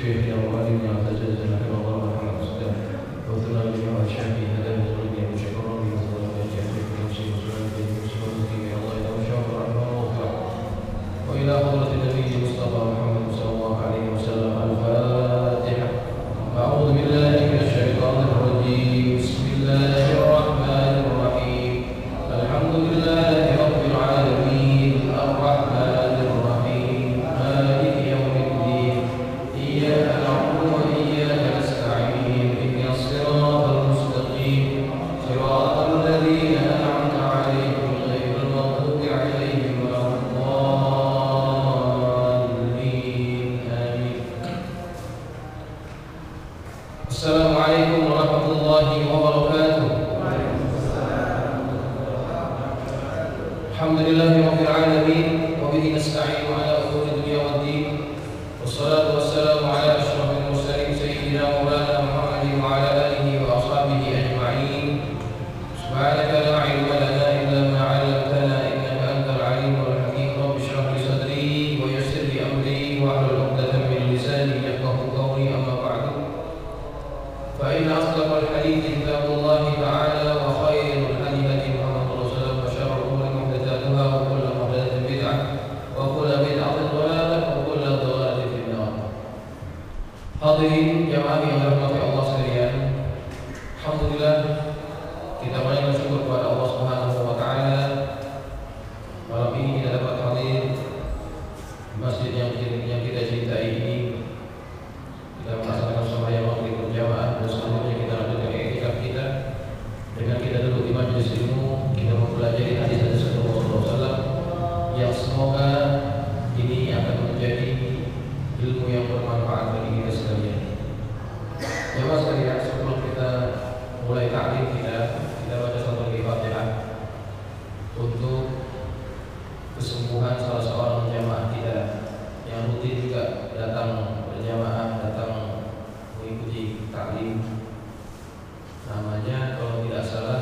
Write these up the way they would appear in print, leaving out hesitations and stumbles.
شيخنا وعلمنا وتجدنا حفظ الله ورحمه وسلم وثنا بما الشافعي هذا المسلمين وشكرا بما صلى الله عليه وسلم وسلم بما الله وشكر رحمه الله وإلى حضرة النبي المصطفى محمد صلى الله عليه وسلم الفاتحة. أعوذ بالله من الشيطان الرجيم. بسم الله الرحمن الرحيم. الحمد لله رب العالمين الرحمن الرحيم مالك يوم الدين إياك نعبد وإياك نستعين اهدنا الصراط المستقيم صراط الذين أنعمت عليهم غير المغضوب عليهم ولا الضالين آمين. السلام عليكم ورحمة الله وبركاته. الحمد لله رب العالمين وبه نستعين على أمور الدنيا والدين والصلاة والسلام على أشرف المرسلين سيدنا مولانا محمد وعلى آله وأصحابه أجمعين. سبحانك لا علم لنا إلا ما علمتنا إنك أنت العليم الحكيم. رب اشرح لي صدري ويسر لي أمري واحلل عقدة من لساني يفقهوا قولي. أما بعد فإن أصدق الحديث كتاب الله تعالى وخير الهدي هدي محمد رسول الله وشر الأمور محدثاتها وكل محدثة بدعة وكل بدعة ضلالة وكل ضلالة في النار. Hadirin jamaah yang dirahmati Allah sekalian, alhamdulillah kita banyak bersyukur kepada Allah Subhanahu wa taala. Malam ini kita dapat hadir di masjid yang kita cintai ini. Kita melaksanakan sembahyang maghrib berjamaah dan selanjutnya kita lanjutkan i'tikaf kita dengan kita duduk di majelis ilmu. Kita mempelajari hadis-hadis Rasulullah SAW yang semoga ini akan menjadi ilmu yang bermanfaat bagi kita sekalian. Jamaah sekalian, sebelum kita mulai ta'lim kita baca satu Al-Fatihah untuk kesembuhan salah seorang jamaah kita yang rutin juga datang berjamaah, datang mengikuti ta'lim. Namanya kalau tidak salah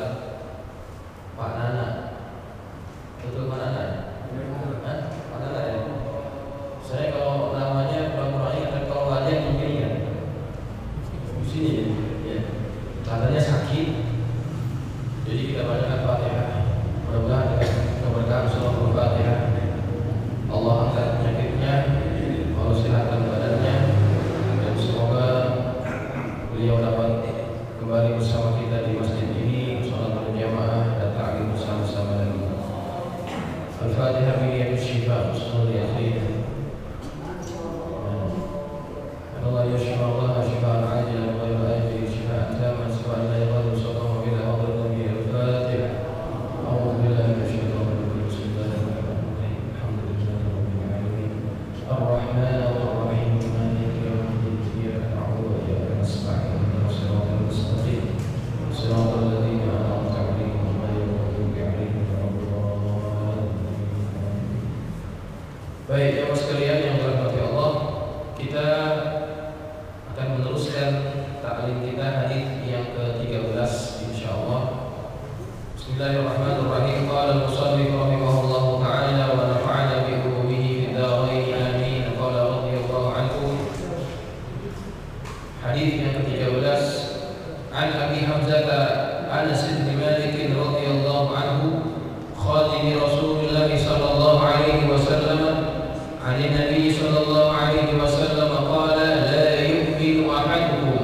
Pak Nana. Betul Pak Nana? Hah? Pak Nana ya? Saya kalau namanya kurang-kurang ingat, kalau wajah mungkin ya di sini ya. Katanya sakit, jadi kita bacakan Fatihah. Mudah-mudahan dengan keberkahan surah Al-Fatihah Allah angkat penyakitnya, Allah sehatkan badannya, dan semoga beliau dapat kembali bersama kita di masjid ini, sholat berjamaah dan ta'lim bersama-sama lagi. Al-Fatihah biniyati syifa husnul yakin. Allah yashfa Allah shifaan ajilan ghayra ajil shifaan taman shifaan la yaghadiru saqama bila hadratin bi al-Fatihah. A'udzu billahi minasyaitonir rajim. Bismillahirrahmanirrahim. Alhamdulillahi rabbil alamin. Ar-Rahmanir Rahim. Maliki yaumiddin. Iyyaka na'budu wa iyyaka nasta'in. Ihdinas siratal mustaqim. Siratal ladzina an'amta 'alaihim ghairil maghdubi 'alaihim waladdallin. Baik, jemaah sekalian yang dirahmati Allah, kita akan meneruskan ta'lim kita hadis yang ke-13 insyaallah. Bismillahirrahmanirrahim. Qala al-musannif rahimahullahu ta'ala wa nafa'ana bi ulumihi fid dharain amin. Qala radhiyallahu anhu. Hadis yang ke-13 an Abi Hamzah Anas bin Malik radhiyallahu anhu khadim Rasulullah sallallahu alaihi wasallam عن النبي صلى الله عليه وسلم قال لا يؤمن أحدكم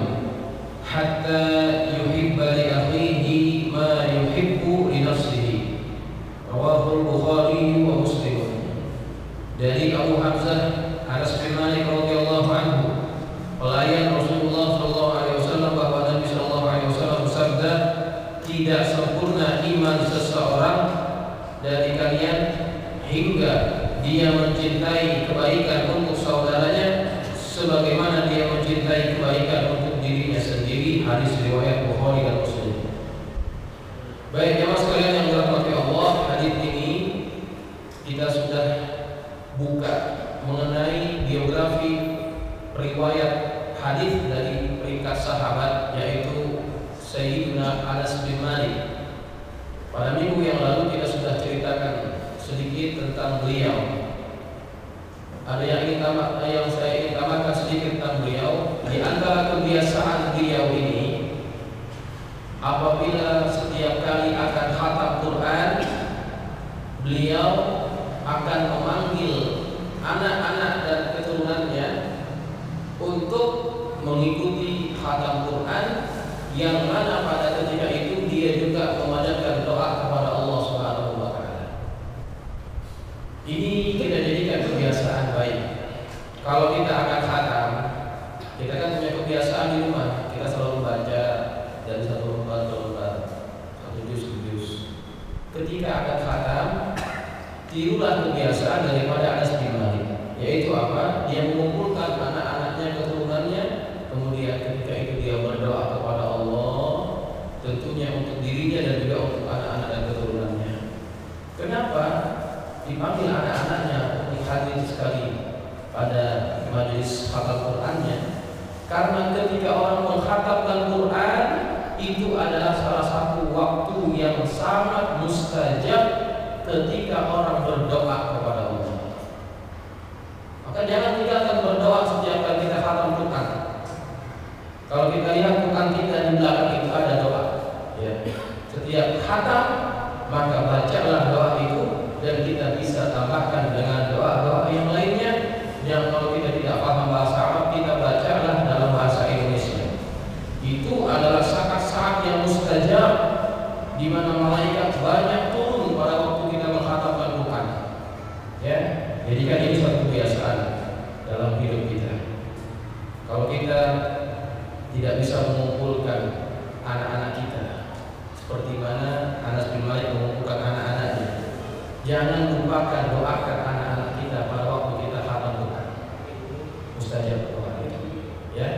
حتى يحب لأخيه ما يحب لنفسه. رواه البخاري ومسلم. Dari Abu Hamzah Anas bin Malik radhiyallahu anhu, pelayan Rasulullah sallallahu alaihi wasallam, bahwa Nabi sallallahu alaihi wasallam bersabda, tidak sempurna iman seseorang dari kalian hingga dia mencintai kebaikan untuk saudaranya sebagaimana dia mencintai kebaikan untuk dirinya sendiri. Hadis riwayat Bukhari dan Muslim. Baik jemaah sekalian yang dirahmati Allah, hadis ini kita sudah buka mengenai biografi riwayat hadis dari peringkat sahabat, yaitu Sayyidina Anas bin Malik. Pada minggu yang lalu kita sudah ceritakan sedikit tentang beliau. Ada yang saya ingin tambahkan sedikit tentang beliau. untuk mengikuti khatam Quran yang mana pada ketika itu dia juga memanjatkan doa kepada Allah Subhanahu wa taala. Ini kita jadikan kebiasaan baik. Kalau kita akan khatam, kita kan punya kebiasaan di rumah, kita selalu baca dari satu lembar ke lembar, satu juz. Ketika akan khatam, tirulah kebiasaan daripada Anas bin Malik, yaitu apa? Dia mengumpulkan anak-anaknya, keturunannya, kemudian ketika itu dia berdoa kepada Allah, tentunya untuk dirinya dan juga untuk anak-anak dan keturunannya. Kenapa dipanggil anak-anaknya untuk hadir sekali pada majelis khatam Qur'annya? Karena ketika orang mengkhatamkan Quran itu adalah salah satu waktu yang sangat mustajab ketika orang berdoa kepada Allah. Maka jangan tinggalkan berdoa setiap kali kita khatam Quran. Kalau kita lihat Quran kita di belakang itu ada doa, ya. Setiap khatam maka bacalah doa itu, dan kita bisa tambahkan dengan doa-doa yang lainnya. Yang kalau kita tidak paham bahasa Arab, kita bacalah dalam bahasa Indonesia. Itu adalah saat-saat yang mustajab di mana malaikat banyak turun pada waktu kita mengkhatamkan Quran. Ya, jadikan ini suatu kebiasaan dalam hidup kita. Kalau kita tidak bisa mengumpulkan anak-anak kita seperti mana Anas bin Malik mengumpulkan anak-anaknya, jangan lupakan doakan anak-anak kita pada waktu kita khatam Quran. Mustajab doa itu. Ya.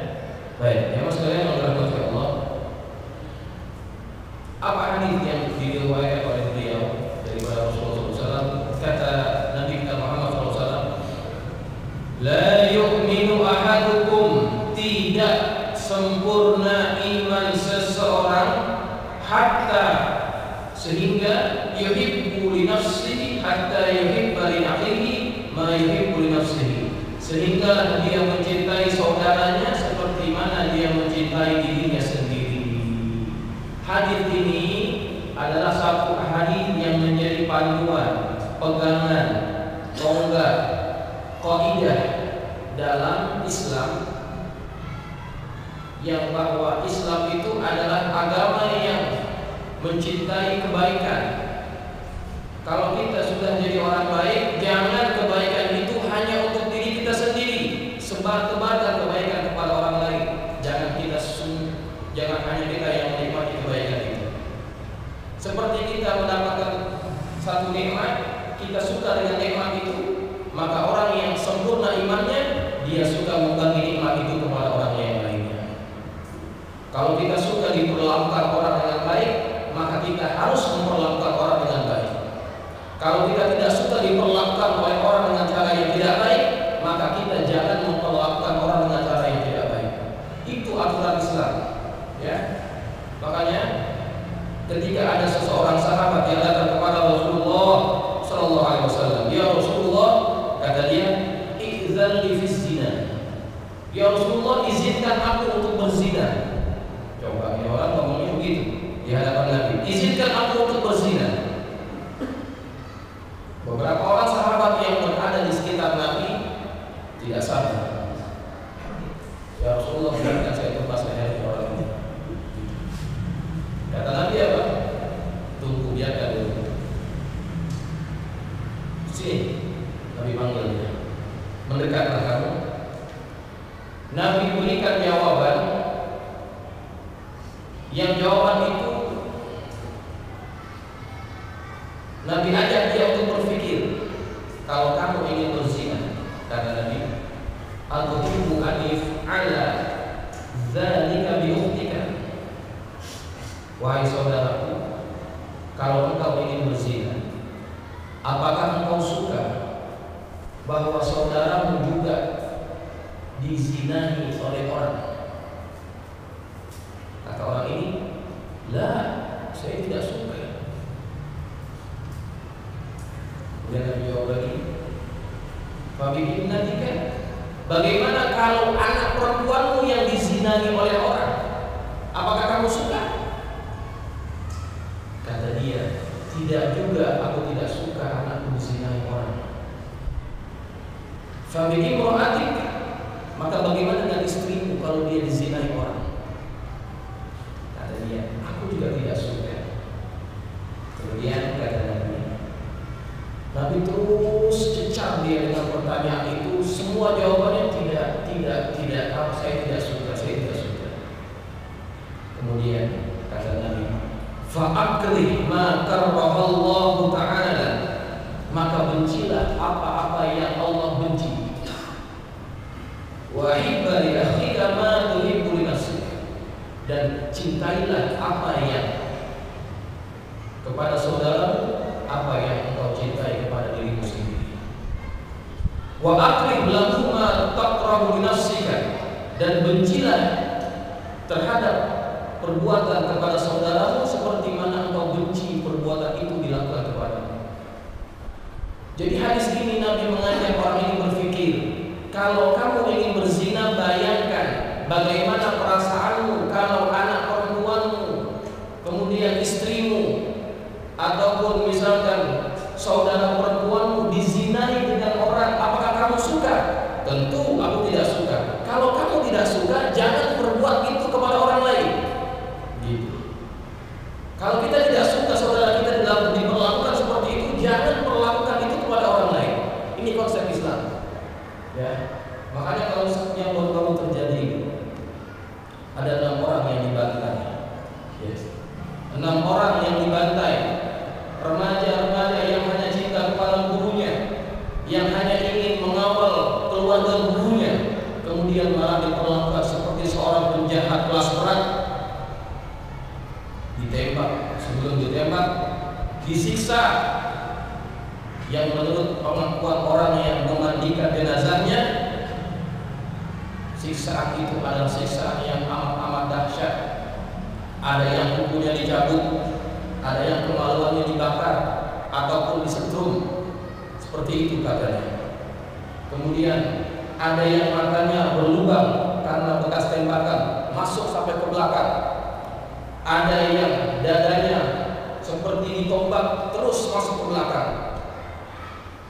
Baik, yang sekalian yang dirahmati Allah, apa hadis yang diriwayatkan oleh beliau dari Rasulullah SAW? Kata Nabi kita Muhammad SAW, la yu'minu ahadukum, tidak sempurna iman seseorang hatta sehingga yuhibbu li nafsihi hatta yuhibba li akhihi ma yuhibbu li nafsihi, sehingga dia mencintai saudaranya seperti mana dia mencintai dirinya sendiri. Hadis ini adalah satu hadis yang menjadi panduan, pegangan, tonggak, kaidah dalam Islam, yang bahwa Islam itu adalah agama yang mencintai kebaikan. Kalau kita sudah jadi orang baik, jangan kebaikan itu hanya untuk diri kita sendiri, sebar-tebarkan kebaikan kepada orang lain. Jangan hanya kita yang menikmati kebaikan itu. Seperti kita mendapatkan satu nikmat, kita suka dengan nikmat itu, maka orang yang sempurna imannya, dia suka membagi nikmat itu kepada orang yang lainnya. Kalau kita suka diperlakukan orang dengan baik, maka kita harus memperlakukan orang dengan baik. Kalau kita tidak suka diperlakukan oleh orang dengan cara yang tidak baik, maka kita jangan memperlakukan orang dengan cara yang tidak baik. Itu aturan Islam, ya. Makanya ketika ada seseorang sahabat yang datang kepada Rasulullah Sallallahu Alaihi Wasallam, ya Rasulullah, kata dia, idzan li fi zina. Ya Rasulullah, izinkan aku untuk berzina. Coba ya, orang ngomongnya begitu di hadapan Nabi, izinkan aku untuk berzina. Beberapa orang sahabat yang berada di sekitar Nabi tidak sabar. Ya Rasulullah, biarkan saya lepas leher orang ini. Kata Nabi apa? Tunggu, biarkan dulu. Sini, Nabi panggil dia. Mendekatlah kamu. Nabi berikan jawaban, yang jawaban itu Nabi ajak dia untuk berpikir. Kalau kamu ingin berzina, kata Nabi, atuhibu an yaf'ala dzalika bi ukhtika. Wahai saudaraku, kalau engkau ingin berzina, apakah engkau suka bahwa saudaramu juga dizinahi oleh orang? Kata orang ini, lah, saya tidak suka. Kemudian Nabi jawab lagi, fabi'in nadika, bagaimana kalau anak perempuanmu yang dizinahi oleh orang? Apakah kamu suka? Kata dia, tidak juga, aku tidak suka anakku dizinahi orang. Fabi'in ro'atik, maka bagaimana dengan istri? Fa'akrih ma karahallahu ta'ala, maka bencilah apa-apa yang Allah benci. Wa hibba li akhika ma tuhibbu li nafsika, dan cintailah apa yang kepada saudaramu apa yang engkau cintai kepada dirimu sendiri. Wa akrih lahu ma takrahu li nafsika, dan bencilah terhadap perbuatan kepada saudaramu seperti mana engkau benci perbuatan itu dilakukan kepadamu. Jadi hadis ini Nabi mengajak orang ini berpikir, kalau kamu ingin berzina, bayangkan bagaimana perasaanmu kalau anak perempuanmu, kemudian istrimu, ataupun misalkan saudara perempuanmu dizinai dengan orang. Apakah kamu suka? Tentu aku tidak suka. Kalau kamu tidak suka, jangan berbuat itu kepada orang lain. Gitu. Kalau kita tidak suka saudara kita diperlakukan seperti itu, jangan perlakukan itu kepada orang lain. Ini konsep Islam. Ya, makanya kalau yang baru-baru terjadi, ada 6 orang yang dibantai. Yes. 6 orang yang dibantai, remaja-remaja yang hanya cinta kepada gurunya, yang hanya ingin mengawal keluarga gurunya, kemudian malah diperlakukan seperti seorang penjahat kelas berat. Ditembak, sebelum ditembak disiksa, yang menurut pengakuan orang yang memandikan jenazahnya, siksaan itu adalah siksaan yang amat dahsyat. Ada yang kukunya dicabut, ada yang kemaluannya dibakar ataupun disetrum, seperti itu katanya. Kemudian ada yang matanya berlubang karena bekas tembakan masuk sampai ke belakang. Ada yang dadanya seperti ditombak terus masuk ke belakang.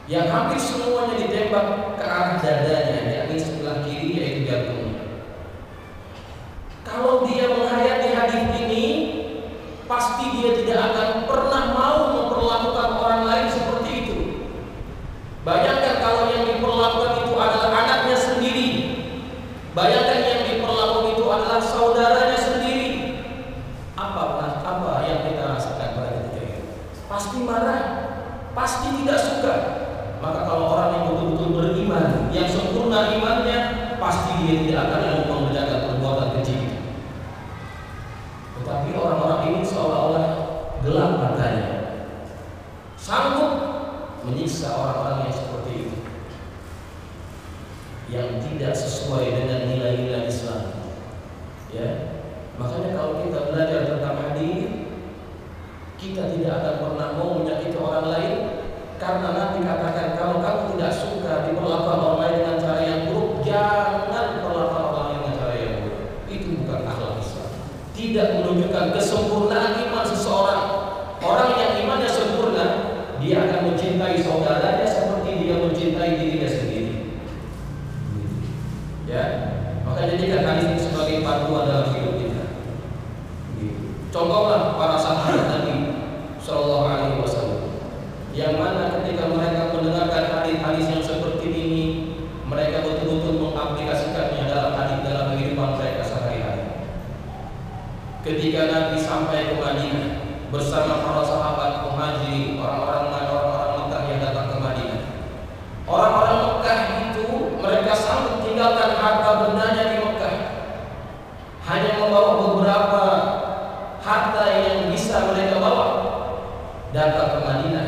Yang hampir semuanya ditembak ke arah dadanya, yakni sebelah kiri, yaitu jantungnya. Kalau dia menghayati hadis ini, pasti dia tidak akan pernah mau memperlakukan orang lain seperti itu. Bayangkan kalau yang diperlakukan itu adalah anaknya sendiri. Bayangkan yang diperlakukan itu adalah saudaranya sendiri. Apa yang kita rasakan pada ketika itu? Pasti marah, pasti tidak suka. Maka kalau orang yang betul-betul beriman, yang sempurna imannya, pasti dia tidak akan mengerjakan perbuatan keji itu. Tetapi orang-orang ini seolah-olah gelap matanya, sanggup menyiksa orang-orang yang seperti itu, yang tidak sesuai dengan nilai-nilai Islam. Ya, makanya kalau kita belajar tentang hadis, kita tidak akan pernah mau menyakiti orang lain, karena Nabi katakan kalau kamu tidak suka diperlakukan orang lain dengan cara yang buruk, jangan perlakukan orang lain dengan cara yang buruk. Itu bukan akhlak Islam. Tidak menunjukkan kesempurnaan iman seseorang. Orang yang imannya sempurna, dia akan mencintai saudaranya seperti dia mencintai dirinya sendiri. Ya, maka jadikan hadis ini sebagai panduan dalam hidup kita. Contohlah para sahabat Nabi Sallallahu Alaihi Wasallam, yang mana ketika mereka mendengarkan hadis-hadis yang seperti ini, mereka betul-betul mengaplikasikannya dalam kehidupan mereka sehari-hari. Ketika Nabi sampai ke Madinah bersama para sahabat muhajirin, orang-orang Mekah yang datang ke Madinah, orang-orang Mekah itu mereka sanggup tinggalkan harta bendanya di Mekah, hanya membawa beberapa harta yang bisa mereka bawa. Datang ke Madinah,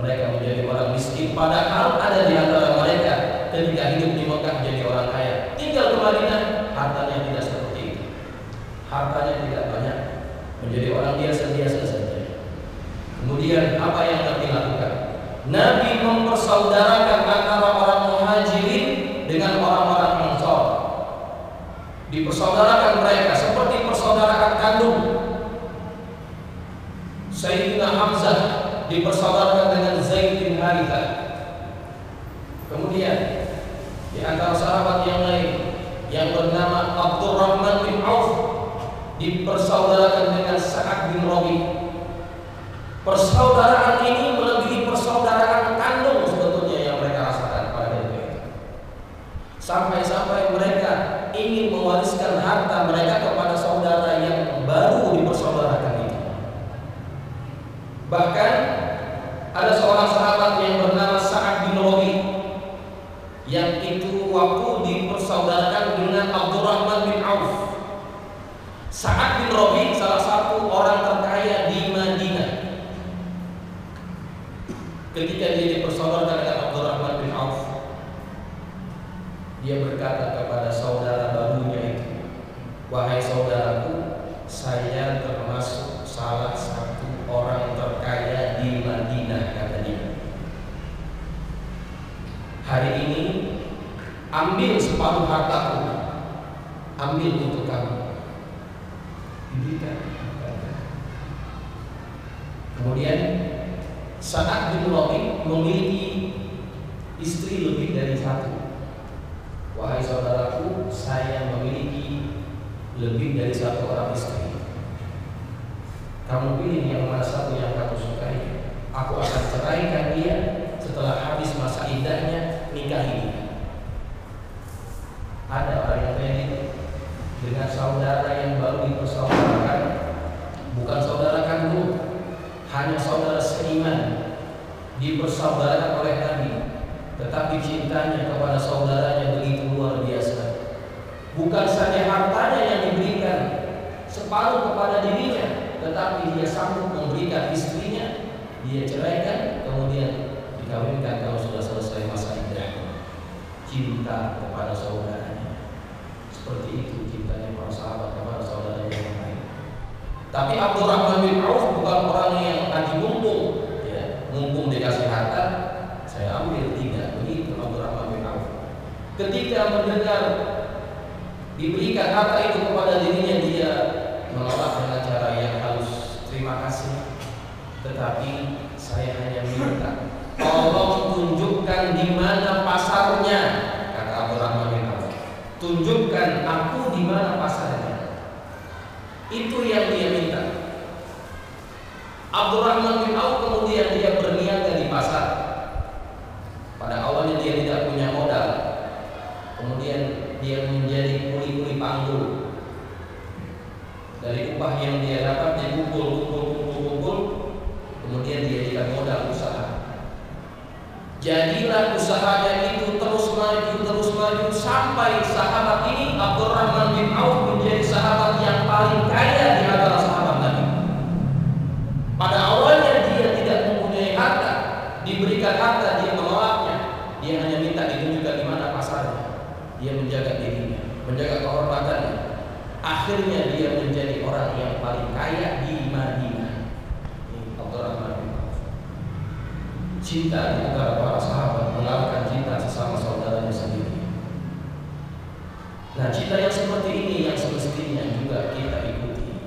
mereka menjadi orang miskin, padahal ada di antara mereka ketika hidup di Mekah jadi orang kaya. Tinggal ke Madinah, hartanya tidak seperti itu. Hartanya tidak banyak, menjadi orang biasa-biasa saja. Kemudian apa yang Nabi lakukan? Nabi mempersaudarakan antara orang muhajirin dengan orang-orang Ansor. Dipersaudarakan mereka seperti persaudaraan kandung. Sayyidina Hamzah dipersaudarakan dengan Zaid bin Harithah. Kemudian di antara sahabat yang lain yang bernama Abdurrahman bin Auf dipersaudarakan dengan Sa'ad bin Rabi. Persaudaraan ini melebihi persaudaraan kandung sebetulnya yang mereka rasakan pada ketika itu. Sampai-sampai mereka ingin mewariskan harta mereka kepada saudara yang baru dipersaudarakan itu. Rabi, salah satu orang terkaya di Madinah. Ketika dia dipersaudarakan dengan Abdurrahman bin Auf, dia berkata kepada saudara barunya itu, "Wahai saudaraku, saya termasuk salah satu orang terkaya di Madinah," kata dia. "Hari ini ambil separuh hartaku, ambil untuk kamu." Diberikan. Kemudian Sa'ad bin Rabi memiliki istri lebih dari satu. "Wahai saudaraku, saya memiliki lebih dari satu orang istri. Kamu pilih yang mana satu yang kamu sukai. Aku akan ceraikan dia setelah habis masa iddahnya, nikahi dia." Ada orang yang kayak gitu, dengan saudara yang baru dipersaudarakan, bukan saudara kandung, hanya saudara seiman, dipersaudarakan oleh Nabi, tetapi cintanya kepada saudaranya begitu luar biasa. Bukan saja hartanya yang diberikan separuh kepada dirinya, tetapi dia sanggup memberikan istrinya, dia ceraikan, kemudian dikawinkan kalau sudah selesai masa iddah. Cinta kepada saudaranya. Seperti itu cintanya para sahabat kepada saudara yang lain. Tapi Abdurrahman bin Auf bukan orang yang lagi mumpung, ya, mumpung dikasih harta, saya ambil. Tidak begitu Abdurrahman bin Auf. Ketika mendengar diberikan harta itu kepada dirinya, dia menolak dengan cara yang halus. "Terima kasih, tetapi saya hanya minta tolong tunjukkan di mana pasarnya," kata Abdurrahman bin Auf. "Tunjukkan aku di mana pasarnya." Itu yang dia minta. Abdurrahman bin Auf kemudian dia berniaga di pasar. Pada awalnya dia tidak punya modal. Kemudian dia menjadi kuli-kuli panggul. Dari upah yang dia dapat dikumpul. Kemudian dia jadikan modal usaha. Jadilah usahanya itu terus maju sampai sahabat ini Abdurrahman bin Auf menjadi sahabat yang paling kaya di antara sahabat Nabi. Pada awalnya dia tidak mempunyai harta, diberikan harta dia menolaknya. Dia hanya minta ditunjukkan di mana pasarnya. Dia menjaga dirinya, menjaga kehormatannya. Akhirnya dia menjadi orang yang paling kaya di Madinah. Ini Abdurrahman bin Auf. Cinta di antara para sahabat mengalahkan cinta sesama saudaranya sendiri. Nah, cinta yang seperti ini yang semestinya juga kita ikuti.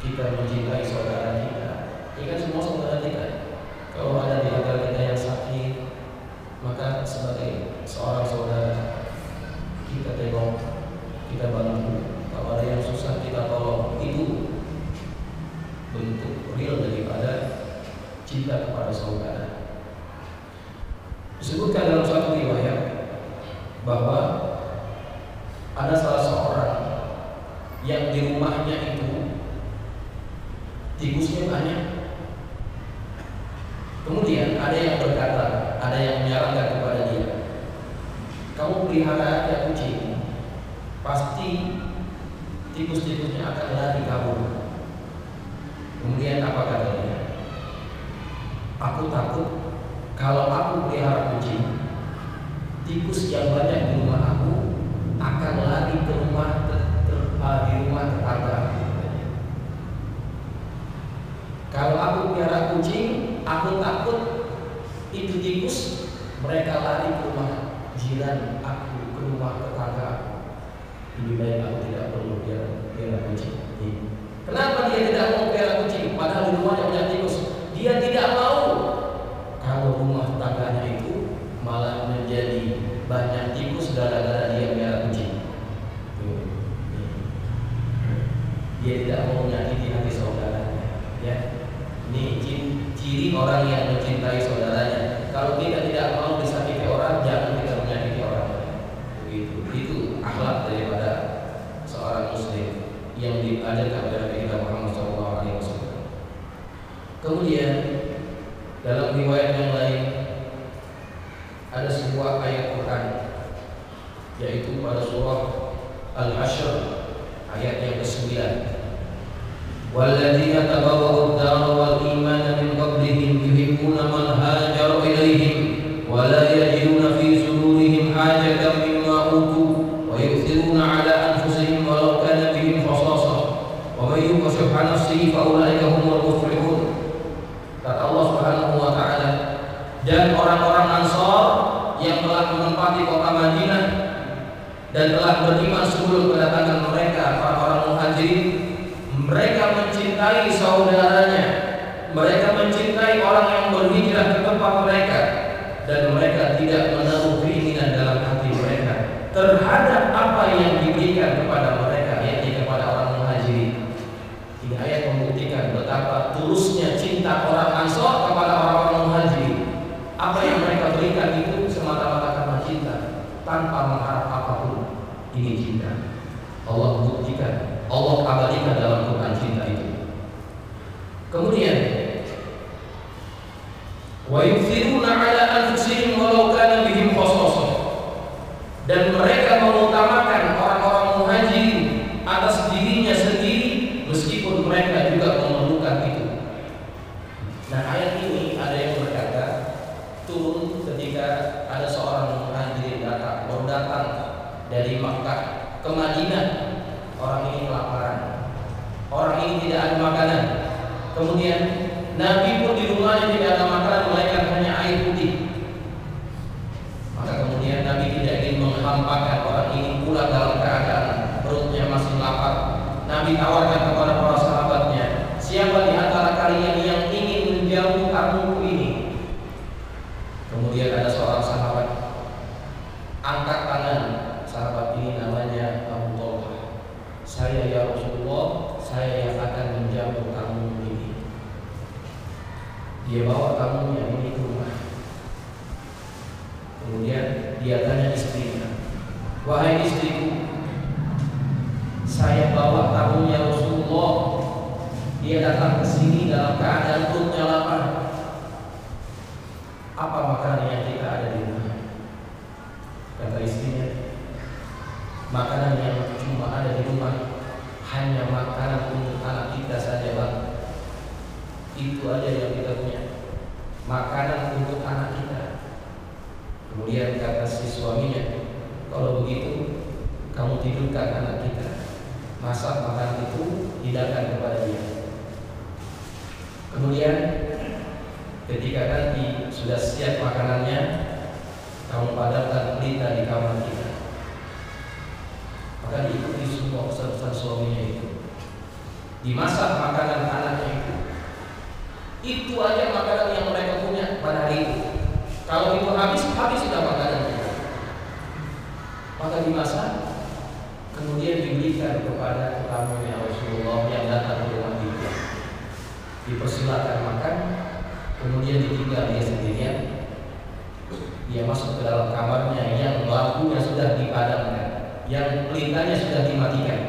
Kita mencintai saudara kita. Ini kan semua saudara kita. Kalau ada di antara kita yang sakit, maka sebagai seorang saudara kita tengok, kita bantu. Kalau ada yang susah kita tolong. Itu bentuk real daripada cinta kepada saudara. Disebutkan dalam satu riwayat bahwa ada salah seorang yang di rumahnya itu tikusnya banyak. Kemudian ada yang berkata, ada yang menyarankan kepada dia, "Kamu pelihara aja kucing, pasti tikus-tikusnya akan lari kabur." Kemudian apa kata dia? "Aku takut kalau aku pelihara kucing, tikus yang banyak di rumah aku akan lari ke rumah di rumah tetangga. Kalau aku pelihara kucing, aku takut itu tikus mereka lari ke rumah jiran aku, ke rumah tetangga aku. Lebih baik aku tidak perlu pelihara kucing." Kenapa dia tidak mau pelihara kucing? Padahal di rumahnya banyak tikus. Dia tidak mau kalau rumah tetangganya itu malah menjadi banyak tikus gara-gara dia pelihara kucing. Dia tidak mau menyakiti hati saudaranya. Ya, ini ciri orang yang mencintai saudaranya. Kalau kita tidak mau disakiti orang, jangan kita menyakiti orang. Begitu. Itu akhlak daripada seorang muslim yang diajarkan oleh Nabi kita Muhammad SAW. Kemudian dalam riwayat yang lain ada sebuah ayat Quran, yaitu pada surah Al-Hasyr ayat yang ke-9. walladzina tabawwa'ud dara wal imana min qablihim yuhibbuna man hajara ilaihim wa la yajiduna fi sudurihim hajatan mimma utu wa yu'thiruna 'ala anfusihim walau kana bihim khasasah wa may yuqa shuhha nafsihi fa ulaika humul muflihun. Kata Allah Subhanahu wa taala, dan orang-orang Ansar yang telah menempati kota Madinah dan telah beriman sebelum kedatangan mereka para orang Muhajirin, mereka mencintai saudaranya, mereka mencintai orang yang berhijrah ke tempat mereka, dan mereka tidak menaruh keinginan dalam hati mereka terhadap apa yang diberikan kepada mereka, yaitu kepada orang Muhajirin. Ini ayat membuktikan betapa tulusnya cinta orang Ansar kepada orang-orang Muhajirin. Apa yang mereka berikan itu semata-mata karena cinta, tanpa mengharap apapun. Ini cinta. Allah buktikan, Allah abadikan dalam Quran cinta itu. Kemudian, wa yufiruna 'ala anfusihim walau kana bihim khasasah. Dan mereka mengutamakan orang-orang Muhajirin atas dirinya sendiri meskipun mereka juga memerlukan itu. Nah, ayat ini ada yang berkata turun ketika ada seorang Muhajirin baru datang dari Makkah ke Madinah. Orang ini kelaparan, orang ini tidak ada makanan. Kemudian Nabi pun di rumahnya tidak ada makanan melainkan hanya air putih. Maka kemudian Nabi tidak ingin menghampakan orang ini pulang dalam keadaan perutnya masih lapar. Nabi tawarkan kepada para sahabatnya, siapa di antara kalian yang ingin menjamu tamuku ini? Kemudian ada seorang sahabat angkat tangan. Sahabat ini namanya Abu Talha. Saya ya Rasulullah, saya yang akan menjamu tamu ini. Dia bawa tamunya ini ke rumah. Kemudian dia tanya istrinya, wahai istriku, saya bawa tamunya Rasulullah. Dia datang ke sini dalam keadaan perutnya lapar. Apa makanan yang kita ada di rumah? Kata istrinya, makanan yang cuma ada di rumah hanya makanan untuk anak kita saja, Bang. Itu aja yang kita punya, makanan untuk anak kita. Kemudian kata si suaminya, kalau begitu kamu tidurkan anak kita, masak makanan itu, hidangkan kepada dia. Kemudian ketika nanti sudah siap makanannya, kamu padamkan pelita di kamar kita. Maka diikuti semua pesan-pesan suaminya itu. Dimasak makanan anaknya itu. Itu aja makanan yang mereka punya pada hari itu. Kalau itu habis sudah makanannya. Maka dimasak, kemudian diberikan kepada tamunya Rasulullah yang datang ke rumah kita. Dipersilakan makan, kemudian ditinggal dia sendirian. Dia masuk ke dalam kamarnya yang lampunya sudah dipadamkan, yang pelitanya sudah dimatikan.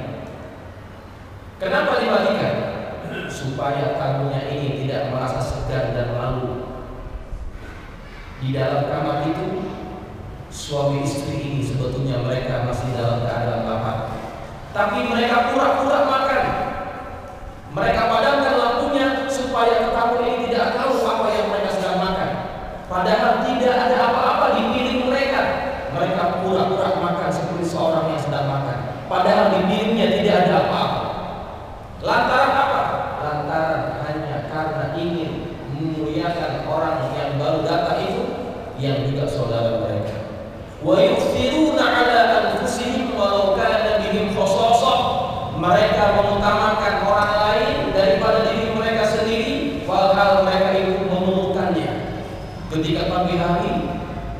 Kenapa dimatikan? Supaya tamunya ini tidak merasa segan dan malu. Di dalam kamar itu, suami istri ini sebetulnya mereka masih dalam keadaan lapar, tapi mereka pura-pura makan. Mereka padamkan lampunya supaya tamu ini tidak tahu apa yang mereka sedang makan. Padahal tidak ada apa-apa di piring mereka. Mereka pura-pura makan seperti seorang yang sedang makan. Padahal di piringnya tidak ada apa-apa. Lantaran apa? Lantaran hanya karena ingin memuliakan orang yang baru datang itu, yang juga saudara mereka. Wa yu'thiruna 'ala anfusihim walau kana bihim khasasah. Mereka mengutamakan orang lain daripada diri mereka sendiri, padahal mereka itu memerlukannya. Ketika pagi hari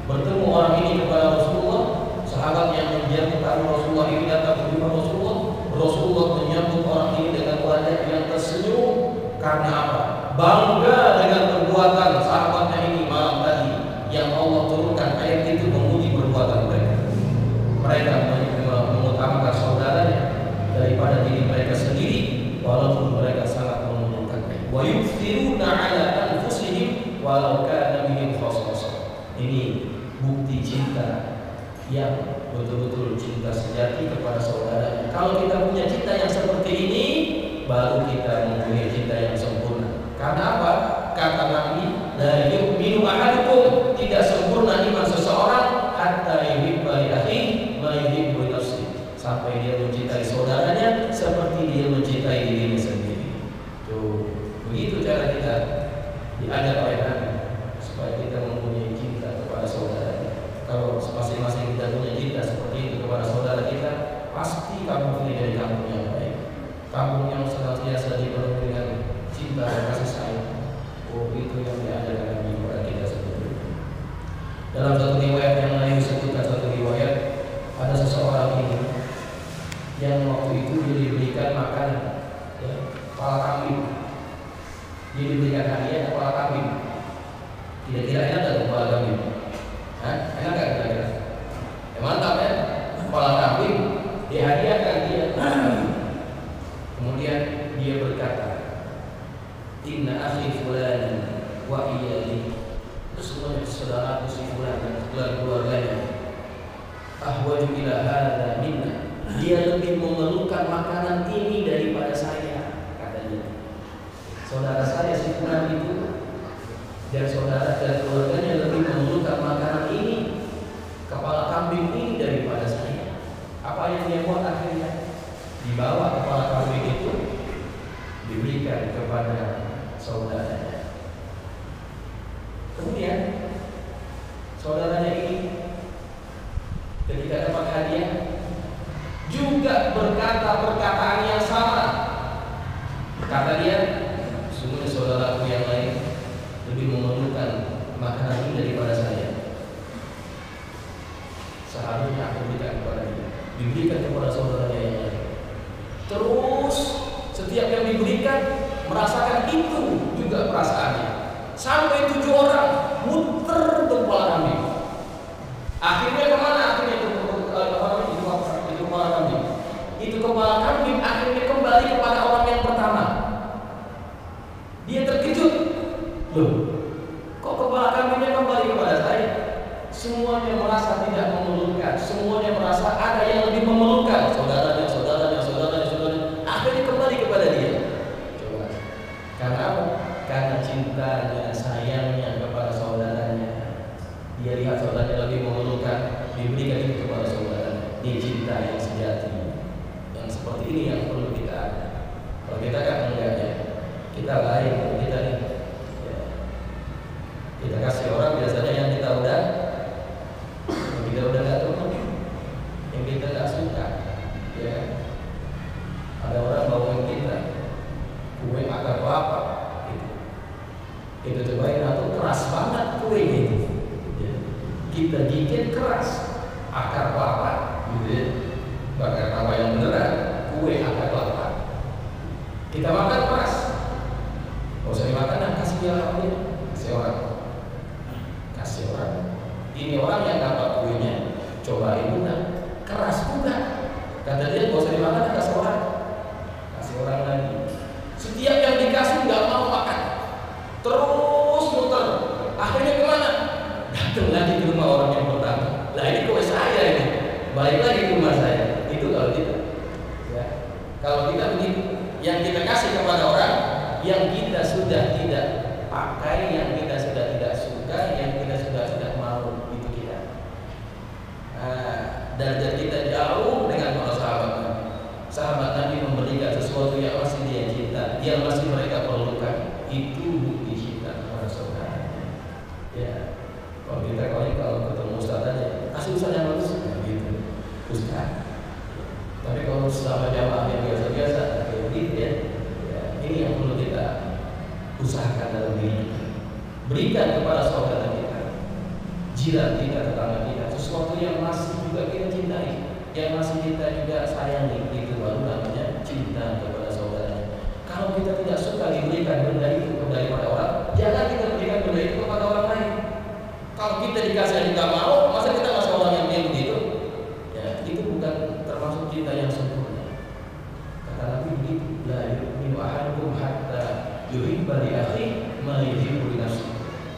bertemu orang ini kepada Rasulullah, sahabat yang menjamu tamu Rasulullah ini datang ke rumah Rasulullah. Rasulullah menyambut orang ini dengan wajah yang tersenyum. Karena apa? Bangga dengan perbuatan sahabatnya ini malam tadi, yang Allah turunkan ayat itu memuji perbuatan mereka. Mereka mengutamakan saudaranya daripada diri mereka sendiri, walaupun mereka sangat memerlukannya. Wa yu'thiruna 'ala anfusihim walau kana bihim khasasah. Ini bukti cinta yang betul-betul cinta sejati kepada saudaranya. Kalau kita punya cinta yang seperti ini, baru kita mempunyai cinta yang sempurna. Karena apa? Kata Nabi, la yu'minu ahadukum, tidak sempurna iman seseorang hatta yuhibba li akhihi ma yuhibbu li nafsihi, sampai dia mencintai saudaranya seperti dia mencintai dirinya sendiri. Tuh, begitu cara kita diajak oleh Nabi supaya kita mempunyai cinta kepada saudaranya. Kalau masing-masing kita punya cinta seperti itu kepada saudara kita, pasti kampung ini jadi kampung yang baik, kampung yang senantiasa dipenuhi dengan cinta dan kasih sayang. Oh, itu yang diajarkan Nabi kepada kita seperti itu. Dalam satu riwayat yang lain disebutkan, satu riwayat ada seseorang ini yang waktu itu dia diberikan makanan, ya, kepala kambing. Dia diberikan hadiah kepala kambing. Kira-kira enak gak kepala kambing? Hah? Enak gak kira-kira? Ya, mantap ya, kepala kambing dihadiahkan dia. Kemudian dia berkata, inna akhi fulan wa iyali, sesungguhnya saudaraku si fulan dan keluarganya, ahwaju ila hadza minna, dia lebih memerlukan makanan ini daripada saya, katanya. Saudara saya si fulan itu dan saudara dan keluarganya lebih memerlukan makanan ini, kepala kambing ini, daripada saya. Apa yang dia buat akhirnya? Dibawa kepala kambing itu diberikan kepada saudaranya. Kemudian saudaranya ini ketika dapat hadiah juga berkata perkataan yang sama. Kata dia, sungguh saudaraku yang lain lebih memerlukan makanan ini daripada saya. Seharusnya aku berikan kepada dia, diberikan kepada saudaranya yang lain. Terus setiap yang diberikan merasakan itu juga perasaannya. Sampai 7 orang muter kepala kambing. Akhirnya kemana? Akhirnya itu kepala kambing. Itu kepala kambing akhirnya kembali kepada orang yang pertama. Dia terkejut. Loh, kok kepala kambingnya kembali kepada saya? Semuanya merasa tidak memerlukan. Semuanya merasa ada yang lebih memerlukan. Saudaranya. Akhirnya kembali kepada dia. Coba. Karena apa? Karena cintanya, sayangnya kepada saudaranya. Dia lihat saudaranya lebih memerlukan, diberikan itu kepada saudaranya. Ini cinta yang sejati. Yang seperti ini yang perlu kita ada. Kalau kita kan enggak ya, kita lain, kita nih. Ya. Kita kasih orang biasanya yang kita udah nggak teman, yang kita nggak suka, ya. Ada orang bawain kita kue akar kelapa, gitu. Kita cobain, atau keras banget kue gitu, ya. Kita gigit keras akar kelapa, gitu ya. Bakar kelapa yang beneran, kue akar kelapa. Kita makan keras, kalau saya makan, kasih dia orang, kasih orang. Ini orang yang dapat kuenya, cobain juga, keras juga. Kata dia, kalau saya dimakan, kasih orang lagi. Setiap yang dikasih nggak mau makan, terus muter. Akhirnya kemana? Datang lagi ke rumah orang yang pertama. Lah ini kue saya ini, balik lagi ke rumah saya. Itu kalau kita, ya. Kalau kita begitu, yang kita kasih kepada orang yang kita sudah tidak pakai, yang kita sudah tidak suka, yang kita sudah tidak mau, itu kita. Derajat kita jauh dengan para sahabat Nabi. Sahabat Nabi memberikan sesuatu yang masih dia cinta, yang masih mereka perlukan. Itu bukti cinta kepada saudara. Ya, kalau kita kalau ketemu ustaz aja, kasih ustaz yang bagus, gitu, ustaz. Tapi kalau sama jamaah yang biasa-biasa, kayak gitu ya, ini yang perlu kita usahakan dalam diri kita. Berikan kepada saudara kita, jiran kita, tetangga kita, sesuatu yang masih juga kita cintai, yang masih kita juga sayangi. Itu baru namanya cinta kepada saudaranya. Kalau kita tidak suka diberikan benda itu daripada orang, jangan kita berikan benda itu kepada orang lain. Kalau kita dikasih tidak mau, masa kita ngasih orang yang dia begitu? Ya, itu bukan termasuk cinta yang sempurna. Kata Nabi begitu, la yu'minu ahadukum hatta yuhibba li akhihi ma yuhibbu li nafsihi.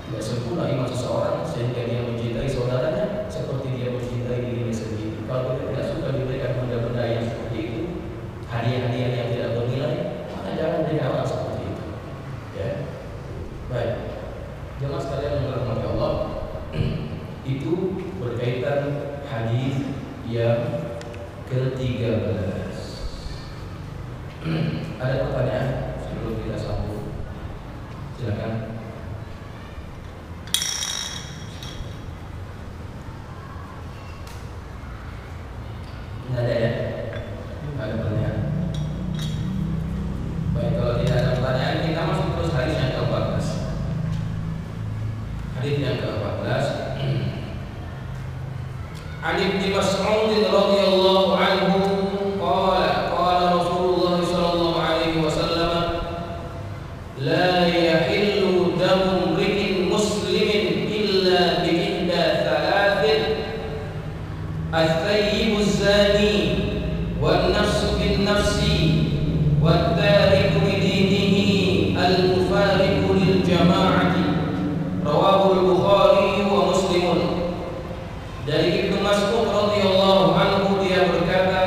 Tidak sempurna iman seseorang sehingga dia mencintai saudaranya seperti dia mencintai dirinya sendiri. Kalau kita tidak suka diberikan benda-benda yang seperti itu, hadiah-hadiah yang tidak bernilai, maka Ada pertanyaan sebelum kita sambung? Silakan. Tidak ada ya? Tidak ada pertanyaan. Baik, kalau tidak ada pertanyaan, kita masuk terus hadis yang ke-14. Hadis yang ke-14. An Ibnu Mas'ud radhiyallahu anhu qala qala Rasulullah sallallahu alaihi wasallam la yahillu damu imri'in muslimin illa bi ihda thalathin al-thayyibu az-zani wan-nafsu bin-nafsi wat-tariku lidinihi al-mufariqu lil-jama'ati rawahu al-Bukhari wa Muslimun. Dari Ibnu Mas'ud radhiyallahu anhu, dia berkata,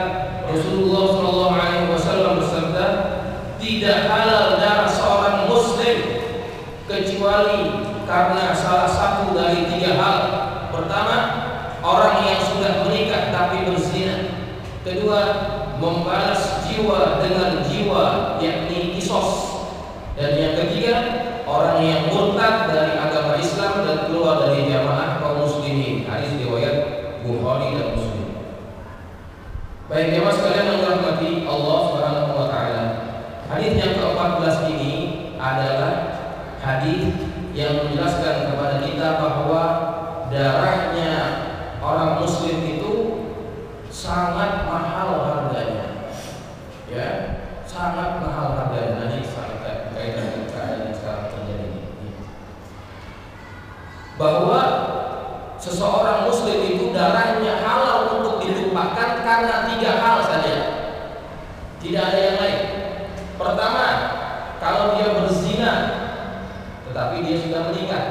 Rasulullah sallallahu alaihi wasallam bersabda, tidak halal darah seorang muslim kecuali karena salah satu dari tiga hal. Pertama, orang yang sudah menikah tapi berzina. Kedua, membalas jiwa dengan jiwa, yakni kisos. Dan yang ketiga, orang yang murtad dari agama Islam dan keluar dari jamaah kaum muslimin. Hadis riwayat Bukhari dan Muslim. Baik, jemaah sekalian yang dirahmati Allah Subhanahu wa taala. Hadis yang ke-14 ini adalah hadis yang menjelaskan kepada kita bahwa darahnya orang muslim itu sangat mahal harganya. Ya, sangat mahal harganya. Nanti kaitan dengan keadaan yang sekarang terjadi ini. Bahwa seseorang muslim itu darahnya halal untuk ditumpahkan karena tiga hal saja. Tidak ada yang lain. Pertama, kalau dia berzina tetapi dia sudah menikah.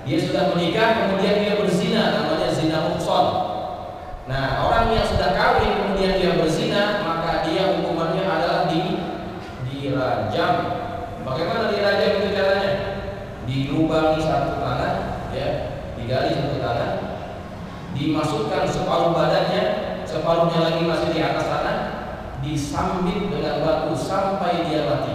Dia sudah menikah kemudian dia berzina, namanya zina muhsan. Nah, orang yang sudah kawin kemudian dia berzina, maka dia hukumannya adalah dirajam. Bagaimana dirajam itu caranya? Dilubangi satu tangan, ya, digali satu tangan, dimasukkan separuh badannya, separuhnya lagi masih di atas tanah, disambit dengan batu sampai dia mati.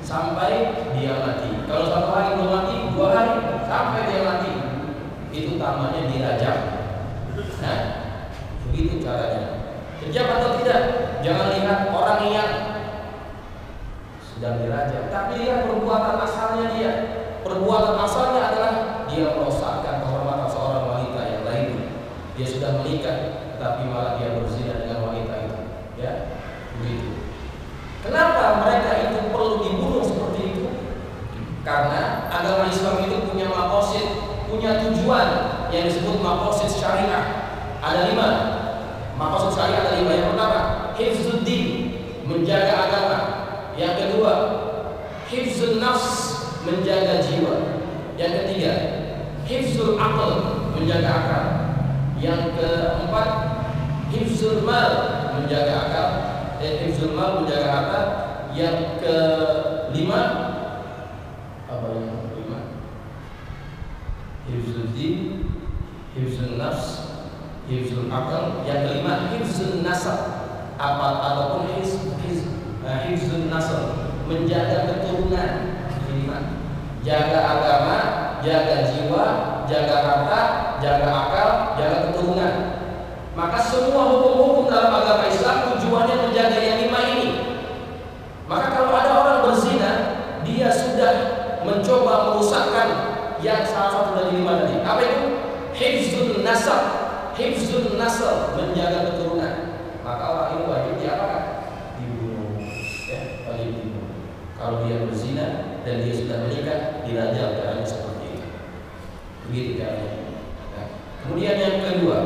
Sampai dia mati. Kalau satu hari belum mati, 2 hari sampai dia mati. Itu namanya dirajam. Nah, begitu caranya. Kejam atau tidak? Jangan lihat orang yang sedang dirajam, tapi lihat perbuatan asalnya dia. Perbuatan asalnya adalah dia merosakkan kehormatan seorang wanita yang lain. Dia sudah menikah, tetapi malah dia berzina dengan wanita itu. Ya, begitu. Kenapa mereka itu perlu dibunuh seperti itu? Karena agama Islam itu punya maqasid, punya tujuan yang disebut maqasid syariah. Ada 5. Maqasid syariah ada 5. Yang pertama, hifzuddin, menjaga agama. Yang kedua, hifzun nafs, menjaga jiwa. Yang ketiga, hifzul aql, menjaga akal. Yang keempat, hifzul mal, menjaga akal. Hifzul mal, menjaga harta. Yang kelima, apa yang kelima? Hifzul din, hifzul nafs, hifzul aql. Yang kelima, hifzul nasab, ataupun hifzul nasab, menjaga keturunan. Kelima, jaga agama, jaga jiwa, jaga harta, jaga akal, jaga keturunan. Maka semua hukum-hukum dalam agama Islam tujuannya menjaga yang 5 ini. Maka kalau ada orang berzina, dia sudah mencoba merusakkan yang salah satu dari 5 tadi. Apa itu? Hifzul nasab, hifzul nasab, menjaga keturunan. Maka orang ini wajib diapakan? Dibunuh. Ya, wajib dibunuh. Kalau dia berzina dan dia sudah menikah, dirajam caranya seperti itu. Begitu caranya. Nah, kemudian yang kedua,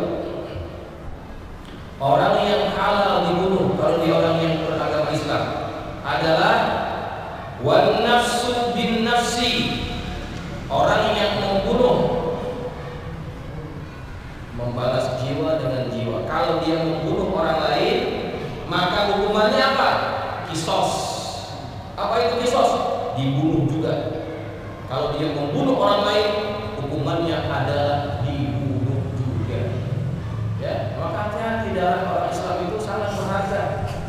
orang yang halal dibunuh kalau dia orang yang beragama Islam adalah wan nafsu bin nafsi, orang yang membunuh, membalas jiwa dengan jiwa. Kalau dia membunuh orang lain, maka hukumannya apa? Kisos. Apa itu kisos? Dibunuh juga. Kalau dia membunuh orang lain, hukumannya adalah dibunuh juga. Ya, maka hati-hati, darah orang Islam itu sangat berharga.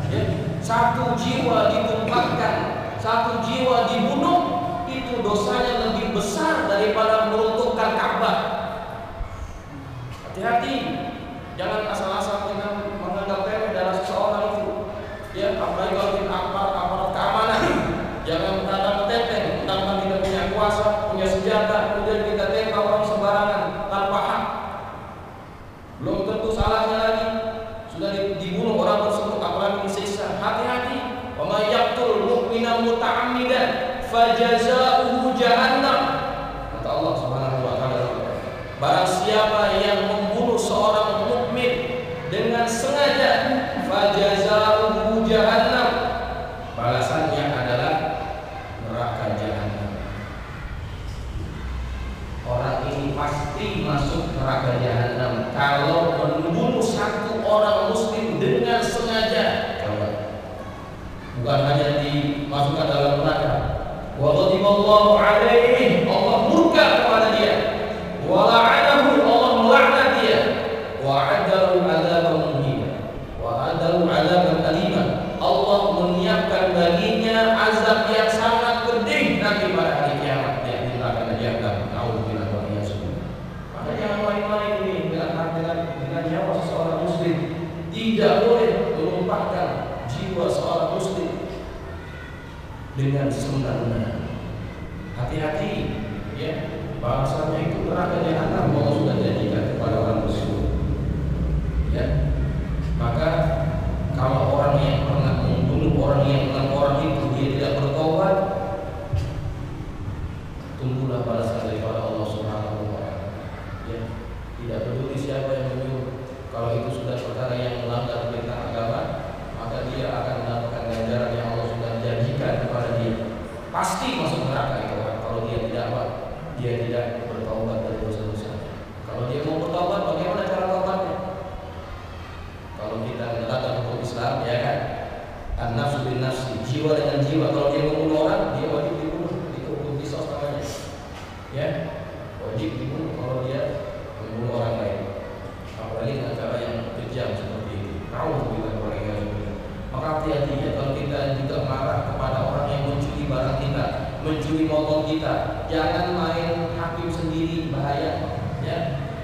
Ya, Satu jiwa ditumpahkan, satu jiwa dibunuh, itu dosanya lebih besar daripada meruntuhkan Ka'bah. Hati-hati, jangan asal-asal kita menganggap remeh darah seseorang itu. Ya, apalagi kalau kita aparat keamanan, jangan menganggap enteng, tanpa kita punya kuasa, punya senjata, kemudian kita tembak orang sembarangan tanpa hak. Belum tentu salahnya lagi, sudah dibunuh orang tersebut, apalagi disiksa. Hati-hati. Wa may yaqtul mu'mina muta'ammidan fajaza'uhu jahannam. Kata Allah Subhanahu wa taala, barang siapa yang membunuh seorang mukmin dengan sengaja, fajaza'uhu jahannam, balasannya adalah neraka jahanam. Orang ini pasti masuk neraka jahanam kalau membunuh satu orang muslim dengan sengaja. Bukan hanya dimasukkan dalam neraka. Wa ghadiballahu alaihi, Allah murka kepada dia. Wa la'anahu, Allah melaknat dia. Wa 'adahu 'adzaban muhina. Wa 'adahu 'adzaban alima. Allah menyiapkan baginya azab yang sangat pedih nanti pada hari kiamat. Dia akan diadab. Nauzubillah wa iyyakum. Maka jangan main-main ini dengan nyawa seseorang muslim. Tidak boleh menumpahkan jiwa seorang muslim dengan semena-mena. Hati-hati, ya, bahasanya itu neraka jahanam Allah sudah janjikan kepada orang tersebut. Ya, maka kalau orang yang pernah membunuh orang yang 6 orang itu dia tidak bertobat, tunggulah balasan daripada Allah Subhanahu wa taala. Ya, tidak peduli siapa yang menyuruh. Kalau itu sudah perkara yang melanggar perintah agama, maka dia akan mendapatkan ganjaran yang Allah sudah janjikan kepada dia. Pasti masuk neraka itu orang kalau dia tidak bertaubat dari dosa-dosa. Kalau dia mau bertaubat, bagaimana cara taubatnya? Kalau kita menerapkan hukum Islam, ya kan, an-nafsu bin nafsi, jiwa dengan jiwa. Kalau dia membunuh orang, dia wajib dibunuh. Itu hukum qisas namanya. Ya, wajib dibunuh kalau dia membunuh orang lain. Apalagi dengan cara yang kejam seperti itu. Nauzubillah wa iyyakum. Maka hati-hati ya kalau kita juga marah kepada orang yang mencuri barang kita, mencuri motor kita. Jangan main hakim sendiri, bahaya. Ya,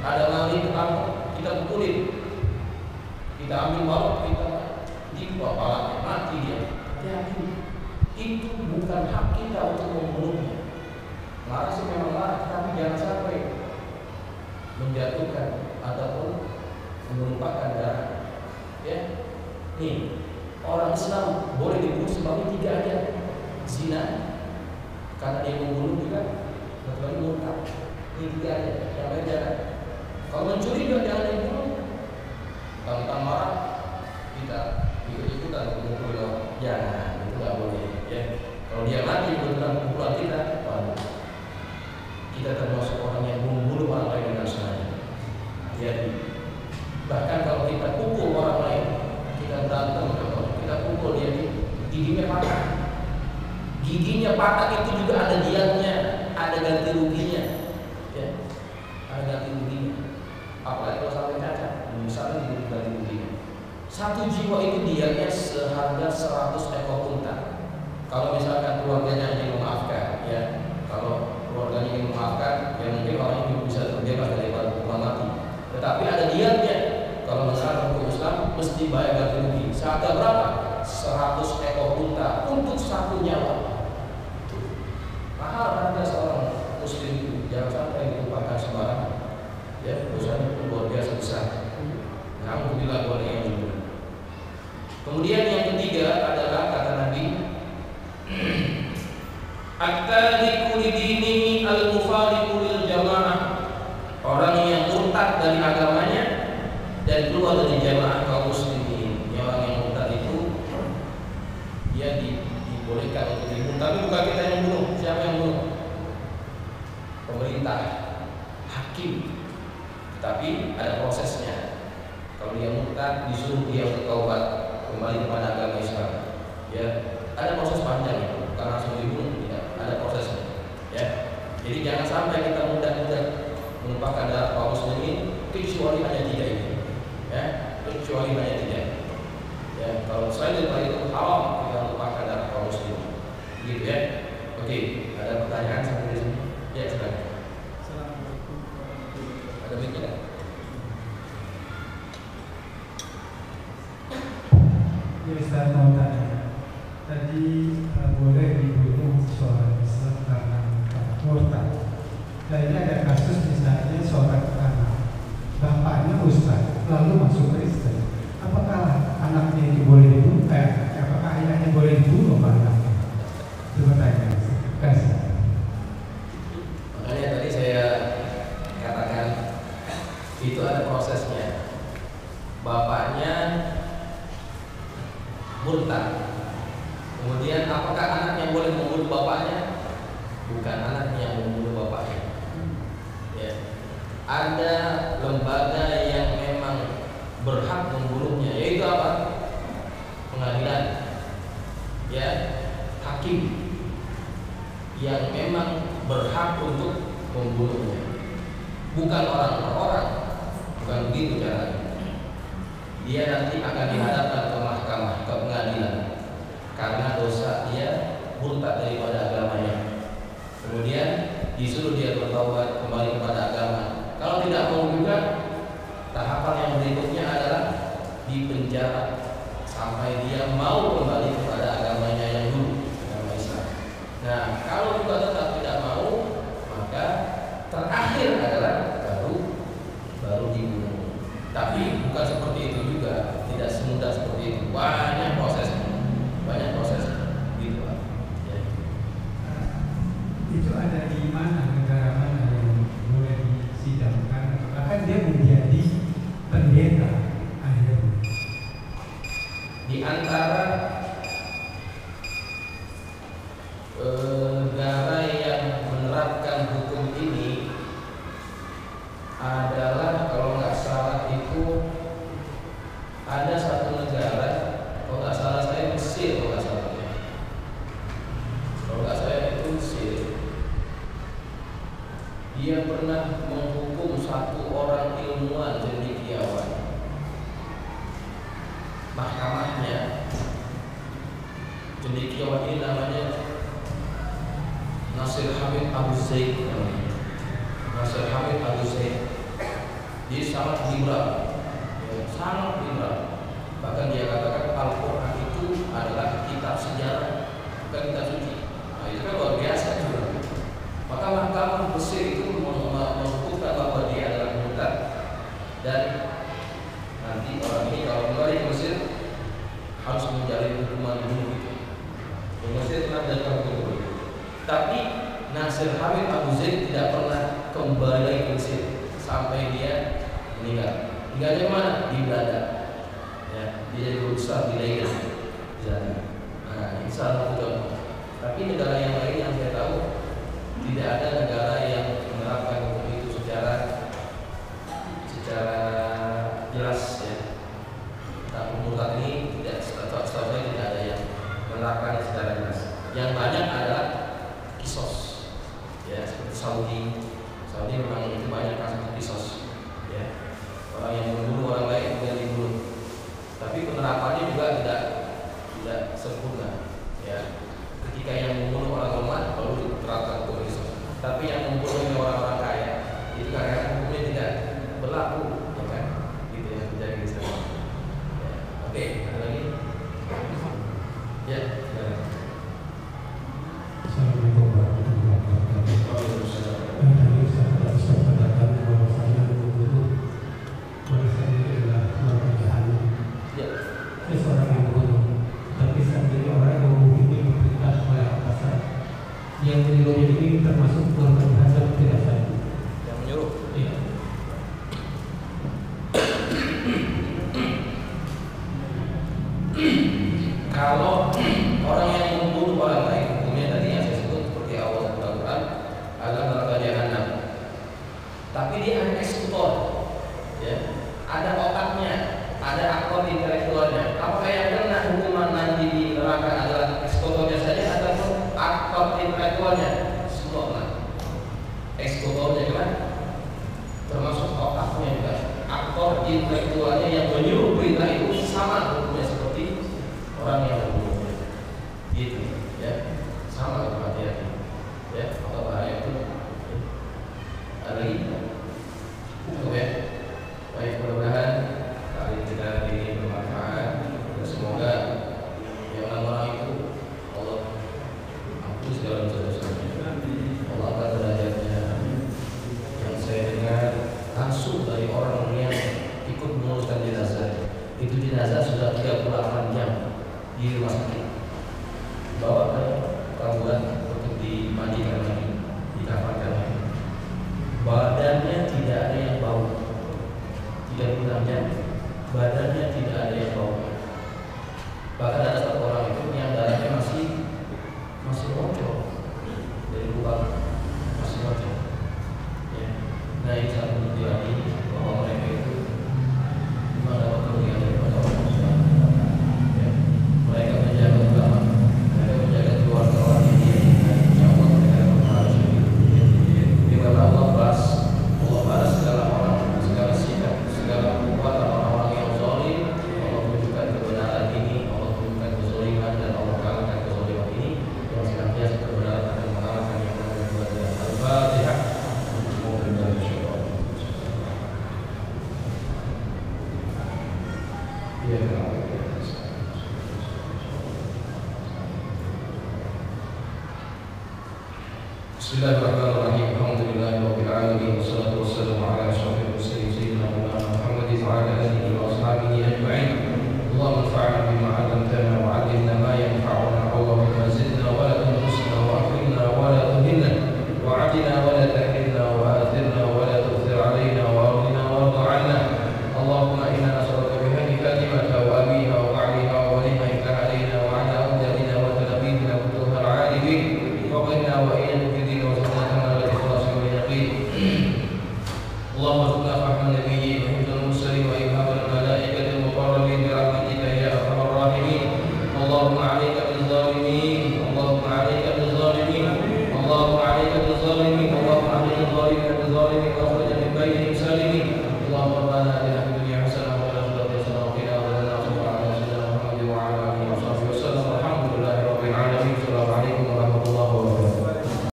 ada maling ketangkep, kita pukulin. Kita ambil balok, kita timpa palanya, mati dia. Hati-hati. Itu bukan hak kita untuk membunuhnya. Marah sih memang marah, tapi jangan sampai menjatuhkan ataupun menumpahkan darah. Ya, nih orang Islam boleh dibunuh sebabnya 3 aja. Zina, karena dia membunuh juga, kecuali murtad. Ini 3 aja. Yang lain jangan. Kalau mencuri juga jangan dibunuh. Tentang marah kita ikut-ikutan memukul orang. Jangan, itu nggak boleh. Ya, kalau dia mati dengan pukulan kita, kita termasuk orang yang membunuh orang lain dengan sengaja. Jadi bahkan kalau kita pukul orang lain, kita berantem, kita pukul dia, giginya patah. Giginya patah itu juga ada diatnya, ada ganti ruginya. Ya, ada ganti ruginya. Apalagi kalau sampai cacat, misalnya dibunuh ganti ruginya. Satu jiwa itu diatnya seharga 100 ekor unta. Kalau misalkan keluarganya ingin memaafkan, ya, kalau keluarganya ingin memaafkan, ya mungkin orang itu bisa terbebas daripada hukuman mati. Tetapi ada diatnya. Kalau masalah hukum Islam mesti bayar ganti rugi. Seharga berapa? 100 ekor unta untuk 1 nyawa. Mahal harga seorang muslim itu. Jangan sampai dilupakan sembarangan. Ya, dosanya itu luar biasa besar. Alhamdulillah boleh yang juga. Kemudian yang ketiga adalah kata Nabi, at-tariku lidinihi al-mufariqu lil jamaah. Orang yang murtad dari agamanya dan keluar dari jamaah kaum muslimin. Orang yang murtad itu dia dibolehkan untuk dibunuh, tapi bukan kita yang bunuh. Siapa yang bunuh? Pemerintah, hakim. Tapi ada prosesnya. Kalau dia murtad, disuruh dia bertaubat kembali kepada agama Islam. Ya, ada proses panjang itu. Bukan langsung dibunuh, tidak. Ada prosesnya. Ya, jadi jangan sampai kita mudah-mudah menumpahkan darah kaum muslimin kecuali hanya 3 ini. Ya, kecuali hanya 3. Ya, kalau selain daripada itu haram Kemudian apakah anak yang boleh membunuh bapaknya? Bukan anak yang membunuh bapaknya. Ya. Ada lembaga yang memang berhak membunuhnya, yaitu apa? Pengadilan. Ya, hakim yang memang berhak untuk membunuhnya. Bukan orang per orang. Bukan begitu caranya. Dia nanti akan dihadapkan ke mahkamah, ke pengadilan, karena dosa dia murtad daripada agamanya. Kemudian disuruh dia bertaubat kembali kepada agama. Kalau tidak mau juga, tahapan yang berikutnya adalah dipenjara sampai dia mau kembali kepada agamanya yang dulu, agama Islam. Nah, kalau juga tetap tidak mau, maka terakhir adalah baru dibunuh. Tapi bukan seperti itu juga, tidak semudah seperti itu. Banyak prosesnya, gitu lah. Ya. Itu ada di mana, negara mana yang boleh disidangkan? Bahkan dia menjadi pendeta akhirnya. Di antara negara yang menerapkan hukum ini adalah, kalau nggak salah itu ada satu negara, kalau nggak salah saya Mesir, kalau nggak salah itu Mesir. Dia pernah menghukum satu orang ilmuwan cendekiawan. Mahkamahnya, cendekiawan ini namanya Nasir Hamid Abu Zaid. Nasir Hamid Abu Zaid. Dia sangat liberal, sangat liberal. Bahkan dia katakan Al-Quran itu adalah kitab sejarah, bukan kitab suci. Nah, itu kan luar biasa juga. Maka mahkamah Mesir itu menghukumkan bahwa dia adalah murtad, dan nanti orang ini kalau kembali ke Mesir harus menjalani hukuman bunuh itu. Di Mesir pernah menjalani hukuman itu. Tapi Nasir Hamid Abu Zaid tidak pernah kembali lagi ke Mesir sampai dia meninggal. Tinggalnya mana? Di Belanda. Ya, dia jadi guru besar di Leiden di sana. Nah, ini salah satu contoh. Tapi negara yang lain yang saya tahu, tidak ada negara yang menerapkan hukum itu secara jelas, ya. Nah, murtad ini tidak, setahu saya tidak ada yang menerapkan secara jelas. Yang banyak adalah kisos, ya, seperti Saudi memang itu banyak kasus kisos, ya. Orang yang membunuh orang lain kemudian dibunuh. Tapi penerapannya juga tidak sempurna, ya. Ketika yang membunuh orang lemah baru diterapkan hukum kisos. Tapi yang membunuh orang-orang kaya itu karena hukumnya tidak berlaku, ya kan? Gitu yang terjadi di sana. Ya. Oke, ada lagi? Ya. Assalamualaikum warahmatullahi wabarakatuh. Tadi saya katakan bahwasanya guru bahwasanya adalah pekerjaan. Saya seorang yang guru, tapi saya menjadi orang yang menghubungi pemerintah oleh atasan. Yang menyuruhnya ini termasuk melakukan hadap tidak saya. Yang menyuruh? Iya. Kalau orang yang membunuh orang lain, hukumnya tadi yang saya sebut seperti awal Al-Quran adalah neraka jahanam. Tapi dia hanya eksekutor, ya. Ada otaknya, ada aktor intelektualnya. Apakah yang kena hukuman nanti di neraka adalah eksekutornya saja ataupun aktor intelektualnya? Semua kena. Eksekutornya kena, termasuk otaknya juga. Aktor intelektualnya yang menyuruh perintah itu sama hukumnya seperti orang yang membunuhnya, gitu, ya, sama hati-hati, ya, atau bahaya itu. Ada lagi? Cukup ya. Baik, mudah-mudahan kali kita ini bermanfaat. Dan semoga yang orang itu Allah ampuni segala dosa-dosanya. Allah angkat derajatnya. Yang saya dengar langsung dari orang yang ikut menguruskan jenazah, itu jenazah sudah 38 jam di rumah sakit, bawa ke Kabupaten untuk dimandikan lagi, dikafankan lagi. Badannya tidak ada yang bau, 36 jam, badannya tidak ada yang bau. Bahkan ada satu orang itu yang darahnya masih Bismillahirrahmanirrahim. Alhamdulillahirabbil alamin wassalatu wassalamu ala asyrofil mursalin sayyidina Muhammadin wa ala alihi wa ashabihi ajma'in. Allahumma anfa'na bima 'allamtana wa 'allimna